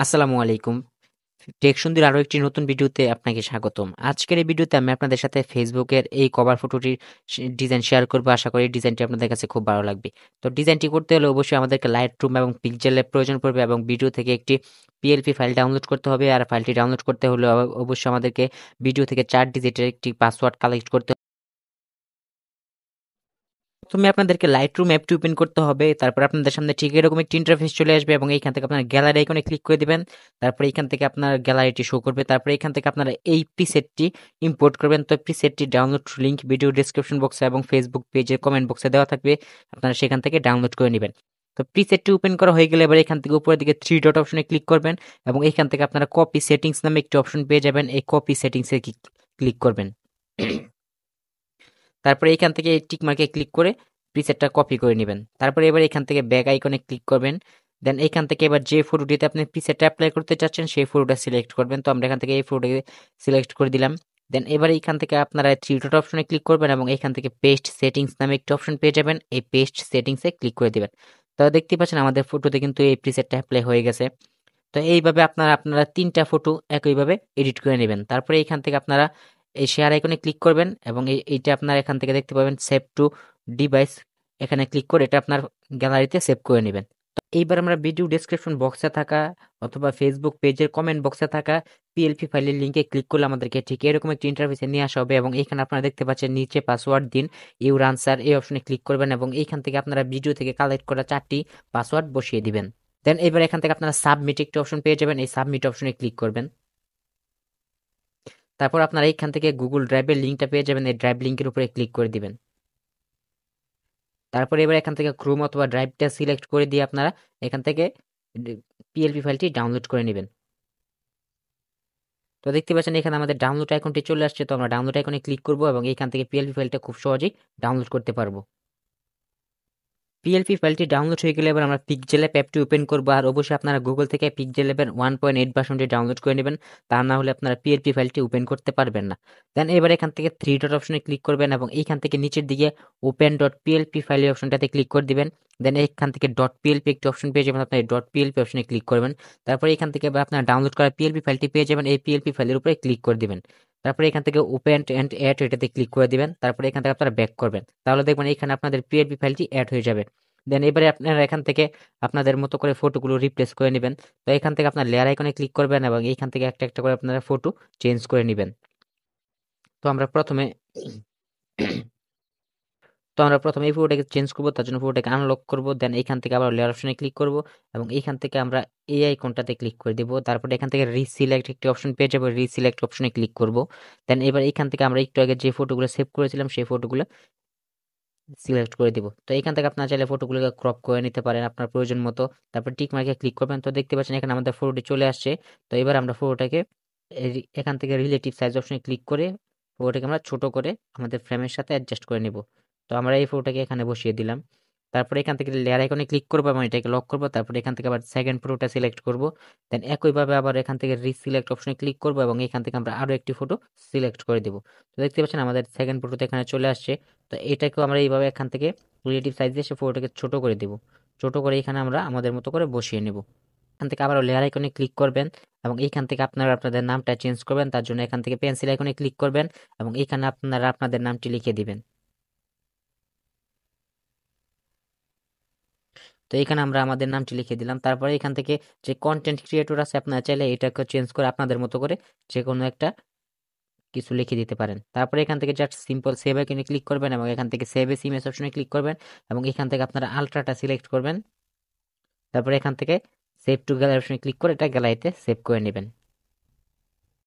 আসসালামু আলাইকুম। টেক সুন্দর আরো একটি নতুন ভিডিওতে আপনাকে স্বাগতম। আজকের এই ভিডিওতে আমি আপনাদের সাথে ফেসবুকের এই কভার ফটোটির ডিজাইন শেয়ার করব। আশা করি ডিজাইনটি আপনাদের কাছে খুব ভালো লাগবে। তো ডিজাইনটি করতে হলে অবশ্যই আমাদেরকে লাইটরুম এবং পিক্সেল ল্যাব প্রয়োজন পড়বে এবং ভিডিও থেকে একটি পিএলপি ফাইল ডাউনলোড করতে হবে। আর ফাইলটি ডাউনলোড করতে হলে অবশ্যই আমাদেরকে ভিডিও থেকে 4 ডিজিটের একটি পাসওয়ার্ড কালেক্ট করতে। প্রথমে আপনাদেরকে লাইটরুম অ্যাপটি ওপেন করতে হবে। তারপর আপনাদের সামনে ঠিক এরকম একটি ইন্টারফেস চলে আসবে এবং এইখান থেকে আপনার গ্যালারি আইকনে ক্লিক করে দিবেন। তারপরে এইখান থেকে আপনার গ্যালারিটি শো করবে। তারপরে এখান থেকে আপনারা এই প্রিসেটটি ইম্পোর্ট করবেন। তো প্রিসেটটি ডাউনলোড লিংক ভিডিও ডেসক্রিপশন বক্সে এবং ফেসবুক পেজের কমেন্ট বক্সে দেওয়া থাকবে। আপনারা সেখান থেকে ডাউনলোড করে নেবেন। তো প্রিসেটটি ওপেন করা হয়ে গেলে এবার এখান থেকে উপরের দিকে 3 ডট অপশনে ক্লিক করবেন এবং এখান থেকে আপনারা কপি সেটিংস নামে একটি অপশন পেয়ে যাবেন। এই কপি সেটিংসে ক্লিক করবেন। তারপরে এখান থেকে এই টিক মার্কে ক্লিক করে প্রিসেটটা কপি করে নেবেন। তারপরে এবার এখান থেকে ব্যাক আইকনে ক্লিক করবেন। দেন এখান থেকে এবার যে ফটোটিতে আপনি প্রিসেটটা অ্যাপ্লাই করতে চাচ্ছেন সেই ফটোটা সিলেক্ট করবেন। তো আমরা এখান থেকে এই ফটোটাকে সিলেক্ট করে দিলাম। দেন এবার এইখান থেকে আপনারা 3 ডট অপশনে ক্লিক করবেন এবং এখান থেকে পেস্ট সেটিংস নামে একটি অপশন পেয়ে যাবেন। এই পেস্ট সেটিংসে ক্লিক করে দিবেন। তো দেখতে পাচ্ছেন আমাদের ফটোতে কিন্তু এই প্রিসেটটা অ্যাপ্লাই হয়ে গেছে। তো এইভাবে আপনারা 3টা ফটো একইভাবে এডিট করে নেবেন। তারপরে এখান থেকে আপনারা এই শেয়ার আইকনে ক্লিক করবেন এবং এইটা আপনারা এখান থেকে দেখতে পাবেন সেভ টু ডিভাইস, এখানে ক্লিক করে এটা আপনার গ্যালারিতে সেভ করে নেবেন। তো এইবার আমরা ভিডিও ডেসক্রিপশন বক্সে থাকা অথবা ফেসবুক পেজের কমেন্ট বক্সে থাকা পিএলপি ফাইলের লিঙ্কে ক্লিক করলে আমাদেরকে ঠিক এরকম একটি ইন্টারফেসে নিয়ে আসা হবে এবং এখানে আপনারা দেখতে পাচ্ছেন নিচে পাসওয়ার্ড দিন ইউর আনসার এই অপশনে ক্লিক করবেন এবং এইখান থেকে আপনারা ভিডিও থেকে কালেক্ট করা 4টি পাসওয়ার্ড বসিয়ে দিবেন। দেন এবার এখান থেকে আপনারা সাবমিট একটি অপশন পেয়ে যাবেন। এই সাবমিট অপশনে ক্লিক করবেন। তারপর আপনারা এইখান থেকে গুগল ড্রাইভের লিঙ্কটা পেয়ে যাবেন। এই ড্রাইভ লিঙ্কের উপরে ক্লিক করে দিবেন। তারপর এবার এখান থেকে ক্রোম অথবা ড্রাইভটা সিলেক্ট করে দিয়ে আপনারা এখান থেকে পিএলপি ফাইলটি ডাউনলোড করে নেবেন। তো দেখতে পাচ্ছেন এখানে আমাদের ডাউনলোড আইকনটি চলে আসছে। তো আমরা ডাউনলোড আইকনে ক্লিক করব এবং এইখান থেকে পিএলপি ফাইলটা খুব সহজেই ডাউনলোড করতে পারবো। পিএলপি ফাইলটি ডাউনলোড হয়ে গেলে এবার আমরা পিক্সেলল্যাব অ্যাপটি ওপেন করব। আর অবশ্যই আপনারা গুগল থেকে পিক্সেলল্যাবের 1.8 ভার্সনটি ডাউনলোড করে নেবেন। তা না হলে আপনারা পিএলপি ফাইলটি ওপেন করতে পারবেন না। দেন এবার এখান থেকে 3 ডট অপশনে ক্লিক করবেন এবং এইখান থেকে নিচের দিকে ওপেন ডট পিএলপি ফাইলের অপশনটাতে ক্লিক করে দিবেন। দেন এখান থেকে ডট পিএলপি একটি অপশন পেয়ে যাবেন। আপনার এই ডট পিএলপি অপশনে ক্লিক করবেন। তারপরে এখান থেকে আপনারা ডাউনলোড করা পিএলপি ফাইলটি পেয়ে যাবেন। এই পিএলপি ফাইলের উপরে ক্লিক করে দিবেন। তারপরে এখান থেকে ওপেন এন্ড অ্যাড এটাতে ক্লিক করে দিবেন। তারপরে এখান থেকে আপনারা ব্যাক করবেন। তাহলে দেখবেন এখানে আপনাদের পিএলপি ফাইলটি অ্যাড হয়ে যাবে। দেন এবারে আপনারা এখান থেকে আপনাদের মতো করে ফটোগুলো রিপ্লেস করে নেবেন। তো এখান থেকে আপনার লেয়ার আইকনে ক্লিক করবেন এবং এইখান থেকে একটা একটা করে আপনারা ফটো চেঞ্জ করে নেবেন। তো আমরা প্রথমে এই ফটোটাকে চেঞ্জ করব। তার জন্য ফটোটাকে আনলক করব। দেন এইখান থেকে আবার লেয়ার অপশনে ক্লিক করব এবং এইখান থেকে আমরা এই আইকনটাতে ক্লিক করে দিব। তারপরে এখান থেকে রিসিলেক্ট একটি অপশন পেয়ে যাবো। রিসিলেক্ট অপশনে ক্লিক করব। দেন এবার এইখান থেকে আমরা একটু আগে যে ফটোগুলো সেভ করেছিলাম সেই ফটোগুলো সিলেক্ট করে দিব। তো এখান থেকে আপনারা চাইলে ফটোগুলোকে ক্রপ করে নিতে পারেন আপনার প্রয়োজন মতো। তারপর টিক মার্কে ক্লিক করবেন। তো দেখতে পাচ্ছেন এখানে আমাদের ফটোটি চলে আসছে। তো এবার আমরা ফটোটাকে এখান থেকে রিলেটিভ সাইজ অপশনে ক্লিক করে ফটোটাকে আমরা ছোট করে আমাদের ফ্রেমের সাথে অ্যাডজাস্ট করে নেব। তো আমরা এই ফটোটাকে এখানে বসিয়ে দিলাম। তারপরে এখান থেকে লেয়ার আইকনে ক্লিক করবো এবং এটাকে লক করবো। তারপরে এখান থেকে আবার সেকেন্ড ফটোটা সিলেক্ট করব। দেন একইভাবে আবার এখান থেকে রিসিলেক্ট অপশনে ক্লিক করবো এবং এখান থেকে আমরা আরো একটি ফটো সিলেক্ট করে দেবো। তো দেখতে পাচ্ছেন আমাদের সেকেন্ড ফটোতে এখানে চলে আসছে। তো এটাকেও আমরা এইভাবে এখান থেকে রিলেটিভ সাইজ দিয়ে সে ফটোটাকে ছোট করে দেব। ছোট করে এখানে আমরা আমাদের মতো করে বসিয়ে নেব। এখান থেকে আবার লেয়ার আইকনে ক্লিক করবেন এবং এইখান থেকে আপনারা আপনাদের নামটা চেঞ্জ করবেন। তার জন্য এখান থেকে পেন্সিল আইকনে ক্লিক করবেন এবং এখানে আপনারা আপনাদের নামটি লিখে দিবেন। তো এখানে আমরা আমাদের নামটি লিখে দিলাম। তারপরে এখান থেকে যে কন্টেন্ট ক্রিয়েটর আছে আপনারা চাইলে এটাকে চেঞ্জ করে আপনাদের মতো করে যে কোনো একটা কিছু লিখে দিতে পারেন। তারপরে এখান থেকে জাস্ট সিম্পল সেভ আইকনে ক্লিক করবেন এবং এখান থেকে সেভ এস ইমেজ অপশনে ক্লিক করবেন এবং এখান থেকে আপনারা আলট্রাটা সিলেক্ট করবেন। তারপরে এখান থেকে সেভ টু গ্যালারি অপশনে ক্লিক করে এটা গ্যালারিতে সেভ করে নেবেন।